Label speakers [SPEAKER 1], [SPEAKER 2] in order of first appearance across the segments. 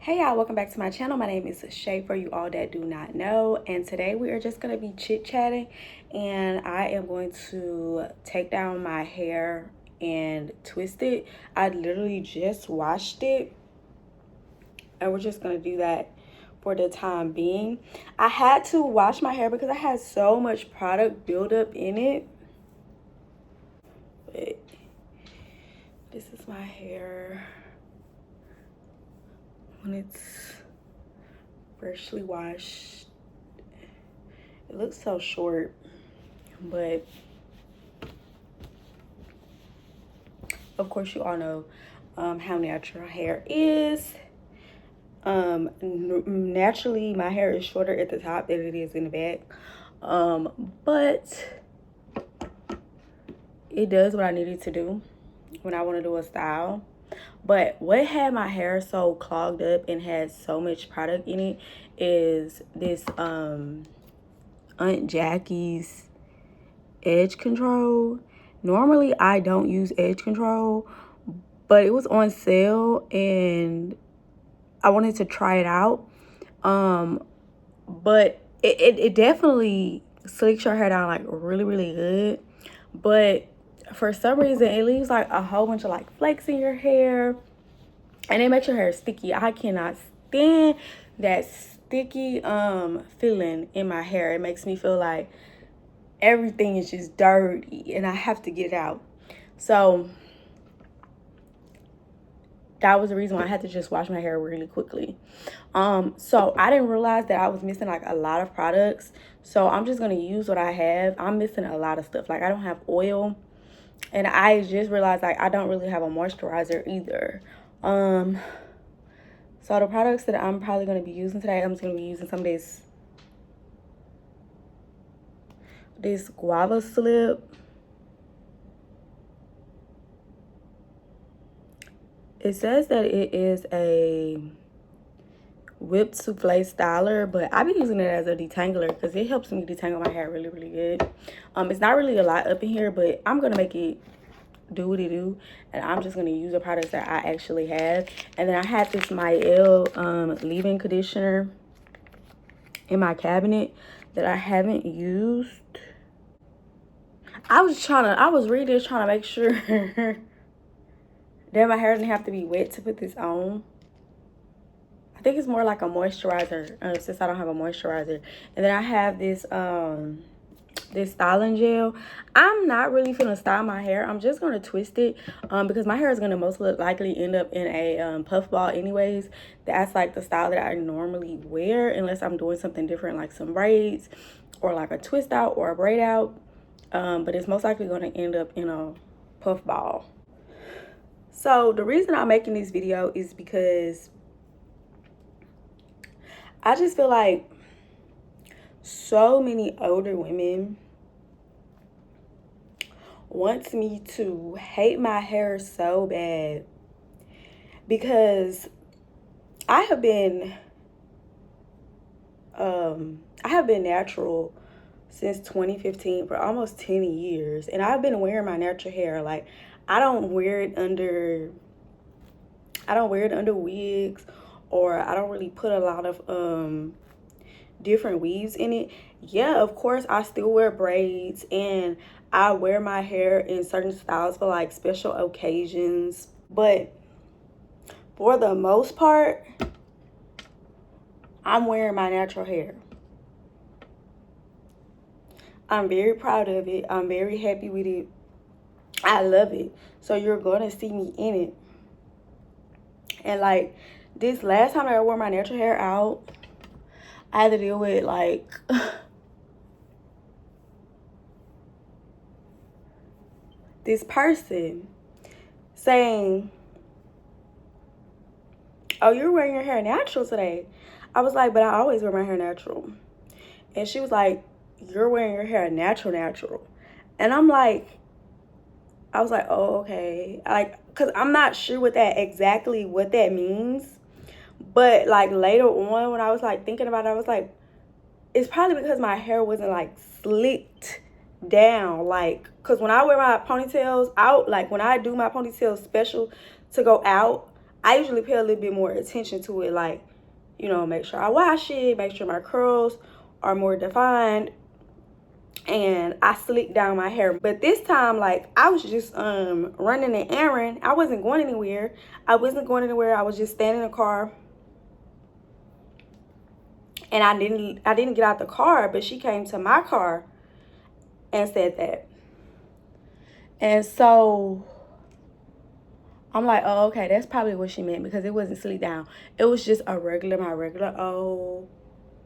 [SPEAKER 1] Hey y'all, welcome back to my channel. My name is Shay for you all that do not know, and today we are just going to be chit-chatting, and I am going to take down my hair and twist it. I literally just washed it, and we're just going to do that for the time being. I had to wash my hair because I had so much product buildup in it. But this is my hair when it's freshly washed. It looks so short, but of course you all know how natural hair is. Naturally my hair is shorter at the top than it is in the back, but it does what I needed to do when I want to do a style. But what had my hair so clogged up and had so much product in it is this Aunt Jackie's edge control. Normally I don't use edge control, but it was on sale and I wanted to try it out. But it definitely slicks your hair down like really good, but for some reason it leaves like a whole bunch of like flakes in your hair, and it makes your hair sticky. I cannot stand that sticky feeling in my hair. It makes me feel like everything is just dirty and I have to get it out. So that was the reason why I had to just wash my hair really quickly. So I didn't realize that I was missing like a lot of products. So I'm just gonna use what I have. I'm missing a lot of stuff. Like I don't have oil, and I just realized like I don't really have a moisturizer either. So the products that I'm probably gonna be using today, I'm just gonna be using some of this guava slip. It says that it is a whipped souffle styler, but I've been using it as a detangler because it helps me detangle my hair really good. It's not really a lot up in here, but I'm gonna make it do what it do, and I'm just gonna use the products that I actually have. And then I had this Mael leave-in conditioner in my cabinet that I haven't used. I was really just trying to make sure that my hair didn't have to be wet to put this on. I think it's more like a moisturizer, since I don't have a moisturizer. And then I have this this styling gel. I'm not really gonna style my hair. I'm just gonna twist it because my hair is gonna most likely end up in a puff ball anyways. That's like the style that I normally wear, unless I'm doing something different like some braids or like a twist out or a braid out. But it's most likely gonna end up in a puff ball. So the reason I'm making this video is because I just feel like so many older women wants me to hate my hair so bad, because I have been natural since 2015 for almost 10 years, and I've been wearing my natural hair. Like I don't wear it under wigs, or I don't really put a lot of different weaves in it. Yeah, of course I still wear braids, and I wear my hair in certain styles for like special occasions, but for the most part I'm wearing my natural hair. I'm very proud of it. I'm very happy with it. I love it. So you're gonna see me in it. And like this last time that I wore my natural hair out, I had to deal with like this person saying, "Oh, you're wearing your hair natural today." I was like, "But I always wear my hair natural." And she was like, "You're wearing your hair natural." And I'm like, I was like, "Oh, okay." Like, cause I'm not sure what that means. But like later on when I was like thinking about it, I was like, it's probably because my hair wasn't like slicked down. Like, cause when I wear my ponytails out, like when I do my ponytails special to go out, I usually pay a little bit more attention to it, like, you know, make sure I wash it, make sure my curls are more defined, and I slick down my hair. But this time, like, I was just running an errand. I wasn't going anywhere. I was just standing in the car, and I didn't get out the car, but she came to my car and said that. And so I'm like, oh, okay, that's probably what she meant, because it wasn't slick down. It was just my regular old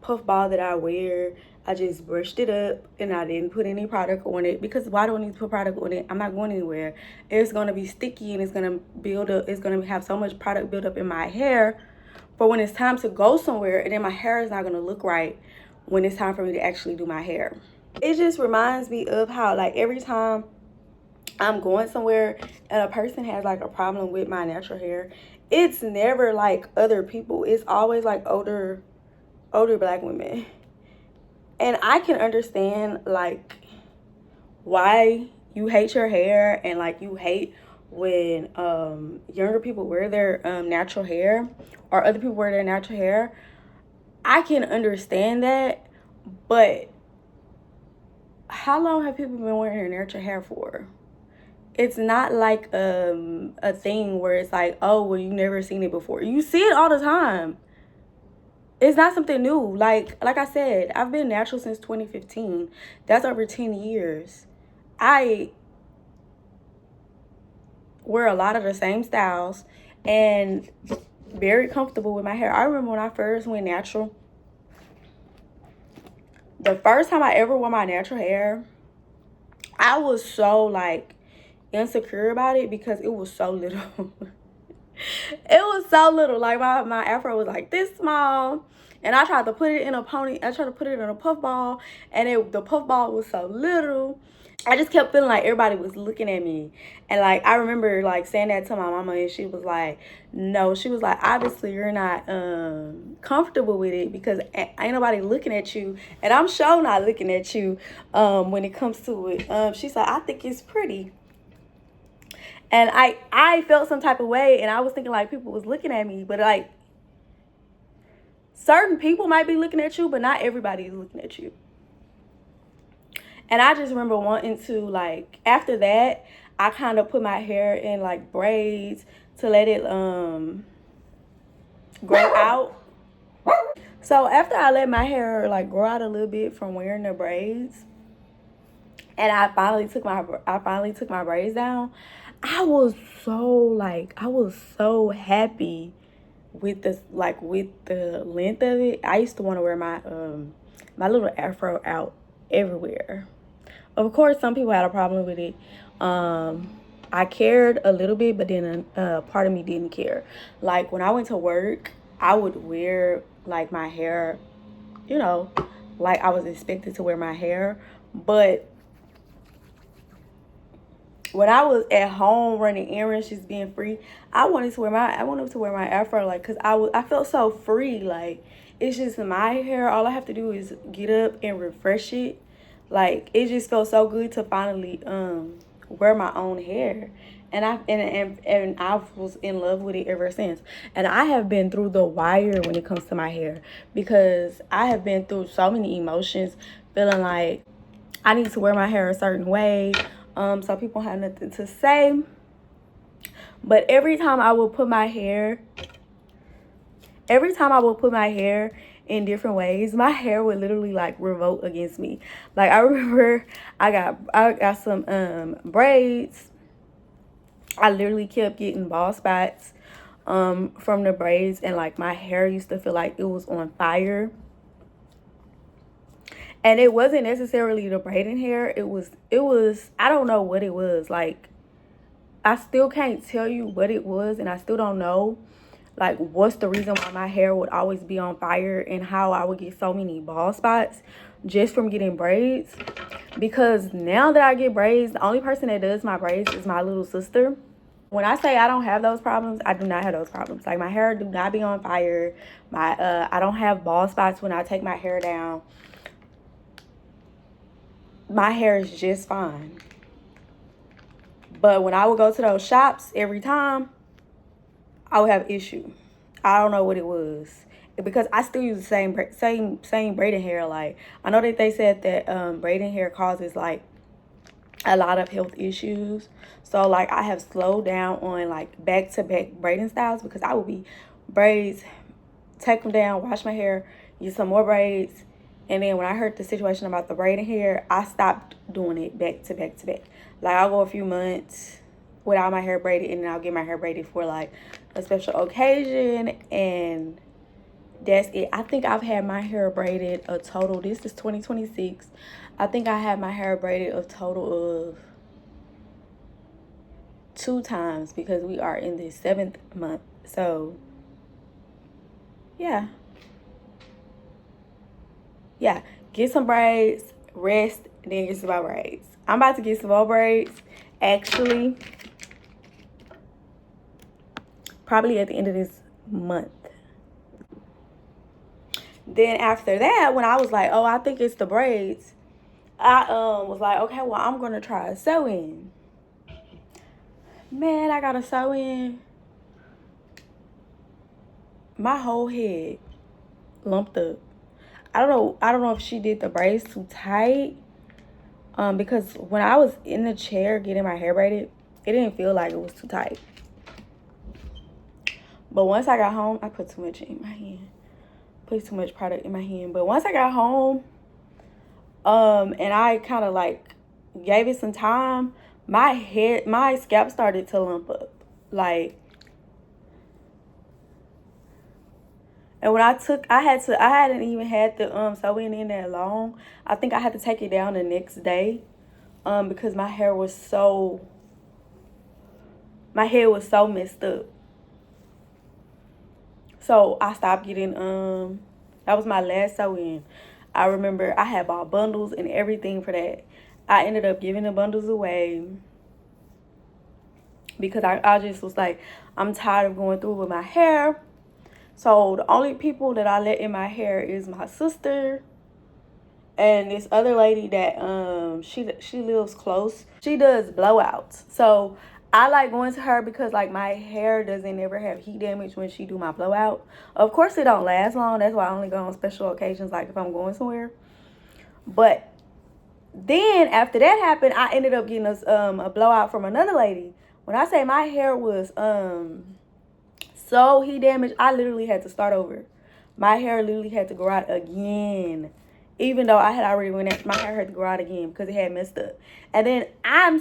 [SPEAKER 1] puff ball that I wear. I just brushed it up, and I didn't put any product on it, because why do I need to put product on it? I'm not going anywhere. It's gonna be sticky, and it's gonna build up. It's gonna have so much product build up in my hair for when it's time to go somewhere, and then my hair is not gonna look right when it's time for me to actually do my hair. It just reminds me of how, like, every time I'm going somewhere and a person has like a problem with my natural hair, it's never like other people. It's always like older black women. And I can understand like why you hate your hair, and like you hate when younger people wear their natural hair, or other people wear their natural hair. I can understand that, but how long have people been wearing their natural hair for? It's not like a thing where it's like, oh, well, you never seen it before. You see it all the time. It's not something new. Like I said, I've been natural since 2015. That's over 10 years. I wear a lot of the same styles and very comfortable with my hair. I remember when I first went natural, the first time I ever wore my natural hair, I was so like insecure about it because it was so little. It was so little. Like my afro was like this small, and I tried to put it in a pony. I tried to put it in a puff ball, and the puff ball was so little. I just kept feeling like everybody was looking at me. And like I remember like saying that to my mama, and she was like, no, she was like, obviously you're not comfortable with it because ain't nobody looking at you, and I'm sure not looking at you when it comes to it. She said, I think it's pretty. And I felt some type of way, and I was thinking like people was looking at me, but like certain people might be looking at you, but not everybody is looking at you. And I just remember wanting to, like, after that, I kind of put my hair in like braids to let it grow out. So after I let my hair like grow out a little bit from wearing the braids, and I finally took my braids down, I was so happy with this, like with the length of it. I used to want to wear my my little afro out everywhere. Of course, some people had a problem with it. I cared a little bit, but then part of me didn't care. Like when I went to work, I would wear like my hair, you know, like I was expected to wear my hair. But when I was at home running errands, just being free, I wanted to wear my afro, like, cause I felt so free. Like it's just my hair. All I have to do is get up and refresh it. Like it just felt so good to finally wear my own hair. And I was in love with it ever since. And I have been through the wire when it comes to my hair, because I have been through so many emotions, feeling like I need to wear my hair a certain way, so people have nothing to say. But every time I would put my hair in different ways, my hair would literally like revolt against me. Like I remember I got some braids. I literally kept getting bald spots from the braids, and like my hair used to feel like it was on fire. And it wasn't necessarily the braiding hair. It was I don't know what it was. Like I still can't tell you what it was, and I still don't know like what's the reason why my hair would always be on fire, and how I would get so many bald spots just from getting braids. Because now that I get braids, the only person that does my braids is my little sister. When I say I don't have those problems, I do not have those problems. Like my hair do not be on fire. I don't have bald spots when I take my hair down. My hair is just fine. But when I would go to those shops every time, I would have issue. I don't know what it was, because I still use the same braiding hair. Like, I know that they said that braiding hair causes like a lot of health issues. So like I have slowed down on like back-to-back braiding styles, because I would be braids, take them down, wash my hair, use some more braids, and then when I heard the situation about the braiding hair, I stopped doing it back to back to back. Like, I'll go a few months without my hair braided, and then I'll get my hair braided for like a special occasion, and that's it. I think I've had my hair braided a total, this is 2026. I think I had my hair braided a total of 2 times, because we are in the 7th month. So yeah, get some braids, rest, then get some more braids. I'm about to get some more braids, actually, probably at the end of this month. Then after that, when I was like, oh, I think it's the braids, I was like, okay, well, I'm gonna try a sew-in. Man, I got a sew-in. My whole head lumped up. I don't know if she did the braids too tight. Because when I was in the chair getting my hair braided, it didn't feel like it was too tight. But once I got home, I put too much in my hand. Put too much product in my hand. But once I got home, and I kind of like gave it some time, my scalp started to lump up. Like, and when I hadn't even had the sew-in in that long. I think I had to take it down the next day, because my head was so messed up. So I stopped getting, that was my last sew-in. I remember I had bought bundles and everything for that. I ended up giving the bundles away, because I just was like, I'm tired of going through with my hair. So the only people that I let in my hair is my sister and this other lady that she lives close. She does blowouts. So I like going to her because like my hair doesn't ever have heat damage when she do my blowout. Of course it don't last long. That's why I only go on special occasions, like if I'm going somewhere. But then after that happened, I ended up getting a blowout from another lady. When I say my hair was so heat damaged, I literally had to start over. My hair literally had to grow out again. Even though I had already went out, my hair had to grow out again because it had messed up. And then I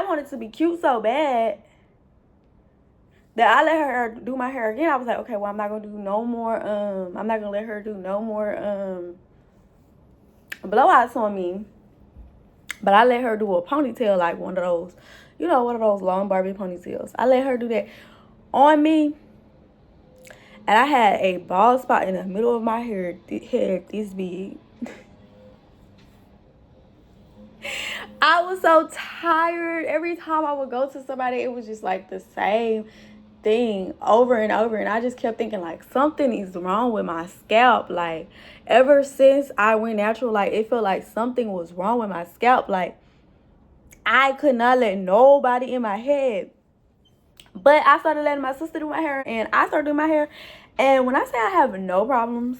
[SPEAKER 1] wanted to be cute so bad that I let her do my hair again. I was like, okay, well, I'm not gonna do no more, I'm not gonna let her do no more blowouts on me. But I let her do a ponytail, like one of those, one of those long Barbie ponytails. I let her do that on me. And I had a bald spot in the middle of my hair this big. I was so tired. Every time I would go to somebody, it was just like the same thing over and over. And I just kept thinking like something is wrong with my scalp. Like ever since I went natural, like it felt like something was wrong with my scalp. Like I could not let nobody in my head. But I started letting my sister do my hair, and I started doing my hair. And when I say I have no problems,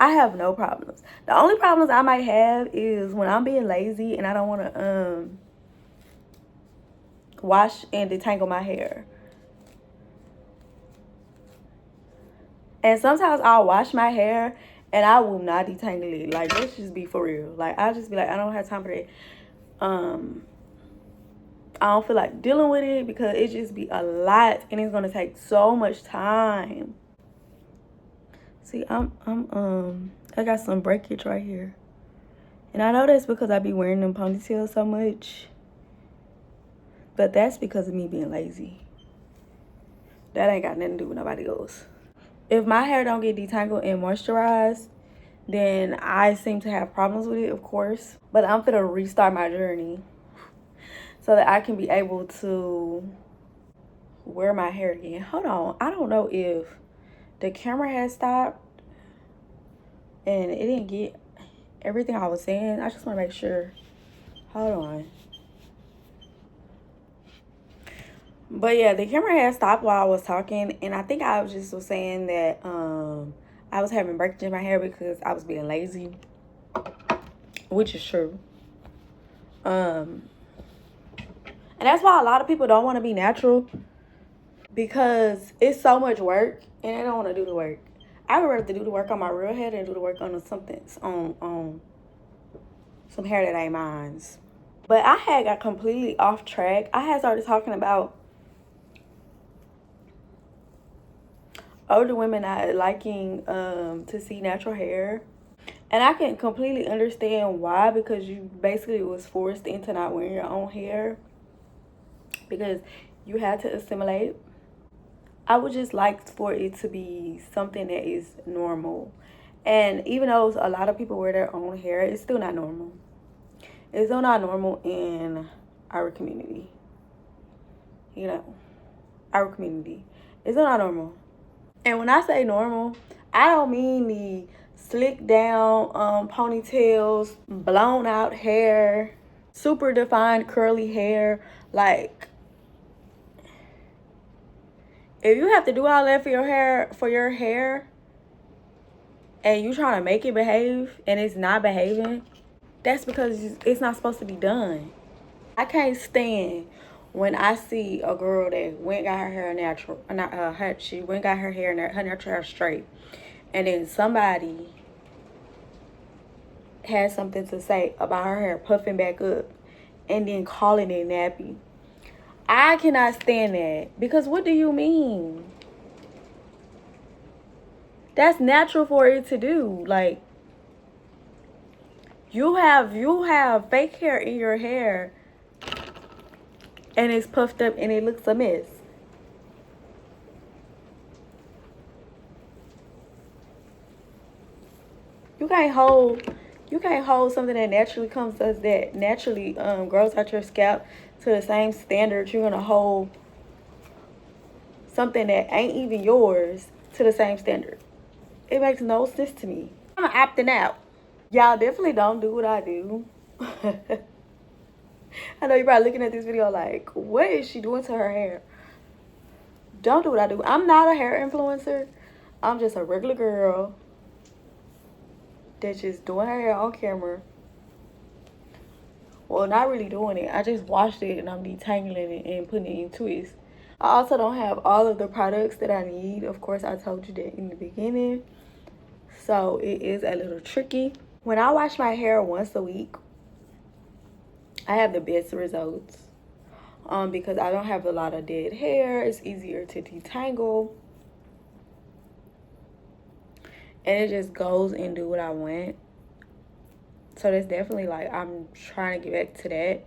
[SPEAKER 1] I have no problems. The only problems I might have is when I'm being lazy and I don't want to wash and detangle my hair. And sometimes I'll wash my hair and I will not detangle it. Like, let's just be for real. Like, I'll just be like, I don't have time for that. I don't feel like dealing with it because it just be a lot and it's gonna take so much time. See, I got some breakage right here. And I know that's because I be wearing them ponytails so much. But that's because of me being lazy. That ain't got nothing to do with nobody else. If my hair don't get detangled and moisturized, then I seem to have problems with it, of course. But I'm gonna restart my journey so that I can be able to wear my hair again. Hold on. I don't know if the camera has stopped and it didn't get everything I was saying. I just want to make sure. Hold on. But yeah, the camera had stopped while I was talking, and I think I was just was saying that I was having breakage in my hair because I was being lazy, which is true. And that's why a lot of people don't want to be natural, because it's so much work and they don't want to do the work. I would rather do the work on my real hair than do the work on something on some hair that ain't mine. But I had got completely off track. I had started talking about older women not liking to see natural hair. And I can completely understand why, because you basically was forced into not wearing your own hair because you had to assimilate. I would just like for it to be something that is normal. And even though a lot of people wear their own hair, it's still not normal. It's still not normal in our community. You know, our community. It's still not normal. And when I say normal, I don't mean the slick down ponytails, blown out hair, super defined curly hair. Like, if you have to do all that for your hair, and you trying to make it behave and it's not behaving, that's because it's not supposed to be done. I can't stand when I see a girl that went got her hair natural, she went got her natural hair straight, and then somebody has something to say about her hair puffing back up and then calling it nappy. I cannot stand that, because what do you mean? That's natural for it to do. Like, you have fake hair in your hair and it's puffed up and it looks a mess. You can't hold something that naturally naturally grows out your scalp to the same standard. You're gonna hold something that ain't even yours to the same standard. It makes no sense to me. I'm opting out. Y'all definitely don't do what I do. I know you're probably looking at this video like, what is she doing to her hair? Don't do what I do. I'm not a hair influencer. I'm just a regular girl that's just doing her hair on camera. Well, not really doing it. I just washed it and I'm detangling it and putting it in twists. I also don't have all of the products that I need. Of course, I told you that in the beginning. So it is a little tricky. When I wash my hair once a week, I have the best results. Because I don't have a lot of dead hair. It's easier to detangle. And it just goes and do what I want. So that's definitely like, I'm trying to get back to that.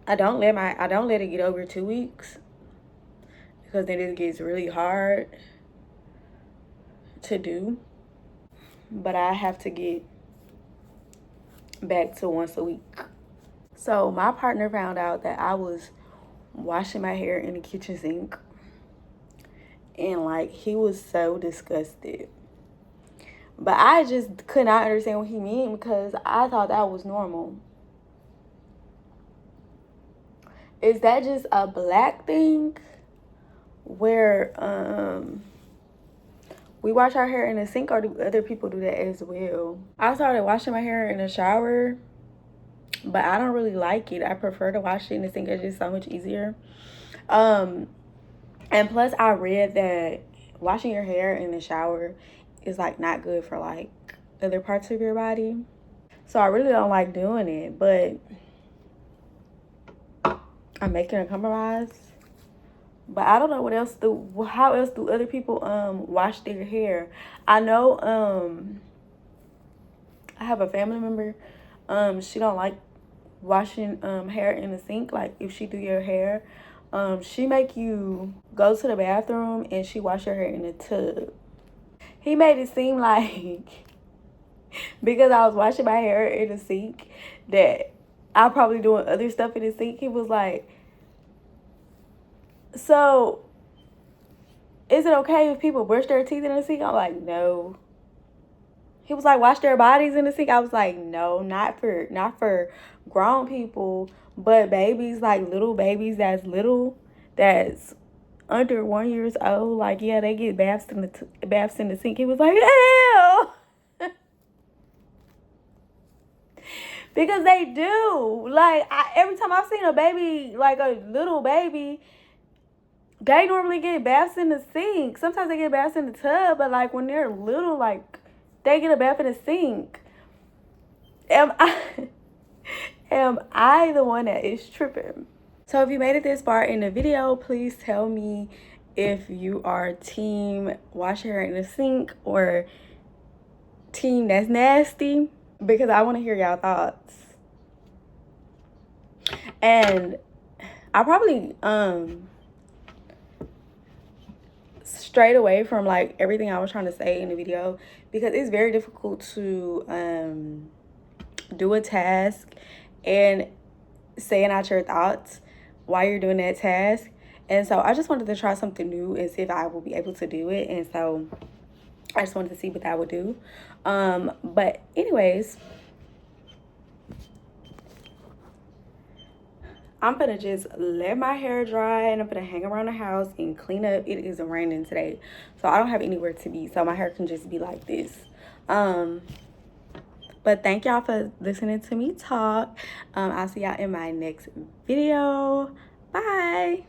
[SPEAKER 1] I don't let it get over 2 weeks, because then it gets really hard to do. But I have to get back to once a week. So my partner found out that I was washing my hair in the kitchen sink, and like, he was so disgusted. But I just could not understand what he meant, because I thought that was normal. Is that just a black thing where we wash our hair in the sink, or do other people do that as well? I started washing my hair in the shower, but I don't really like it. I prefer to wash it in the sink. It's just so much easier. And plus, I read that washing your hair in the shower is like not good for like other parts of your body. So I really don't like doing it, but I'm making a compromise. But I don't know how else do other people wash their hair. I know I have a family member, she don't like washing hair in the sink. Like, if she do your hair, she make you go to the bathroom and she wash your hair in the tub. He made it seem like because I was washing my hair in the sink that I'm probably doing other stuff in the sink. He was like, so is it okay if people brush their teeth in the sink? I'm like, no. He was like, wash their bodies in the sink. I was like, no, not for grown people, but babies, like little babies that's under 1 year old. Like, yeah, they get baths in the sink. He was like, hell. Because they do. Like, every time I've seen a baby, like a little baby, they normally get baths in the sink. Sometimes they get baths in the tub, but like when they're little, like they get a bath in the sink. Am I am I the one that is tripping? So if you made it this far in the video, please tell me if you are team wash your hair in the sink or team that's nasty, because I want to hear y'all thoughts. And I probably strayed away from like everything I was trying to say in the video, because it's very difficult to do a task and saying out your thoughts while you're doing that task. And so I just wanted to try something new and see if I will be able to do it. And so I just wanted to see what that would do. But anyways, I'm gonna just let my hair dry and I'm gonna hang around the house and clean up. It is raining today, so I don't have anywhere to be, so my hair can just be like this. But thank y'all for listening to me talk. I'll see y'all in my next video. Bye.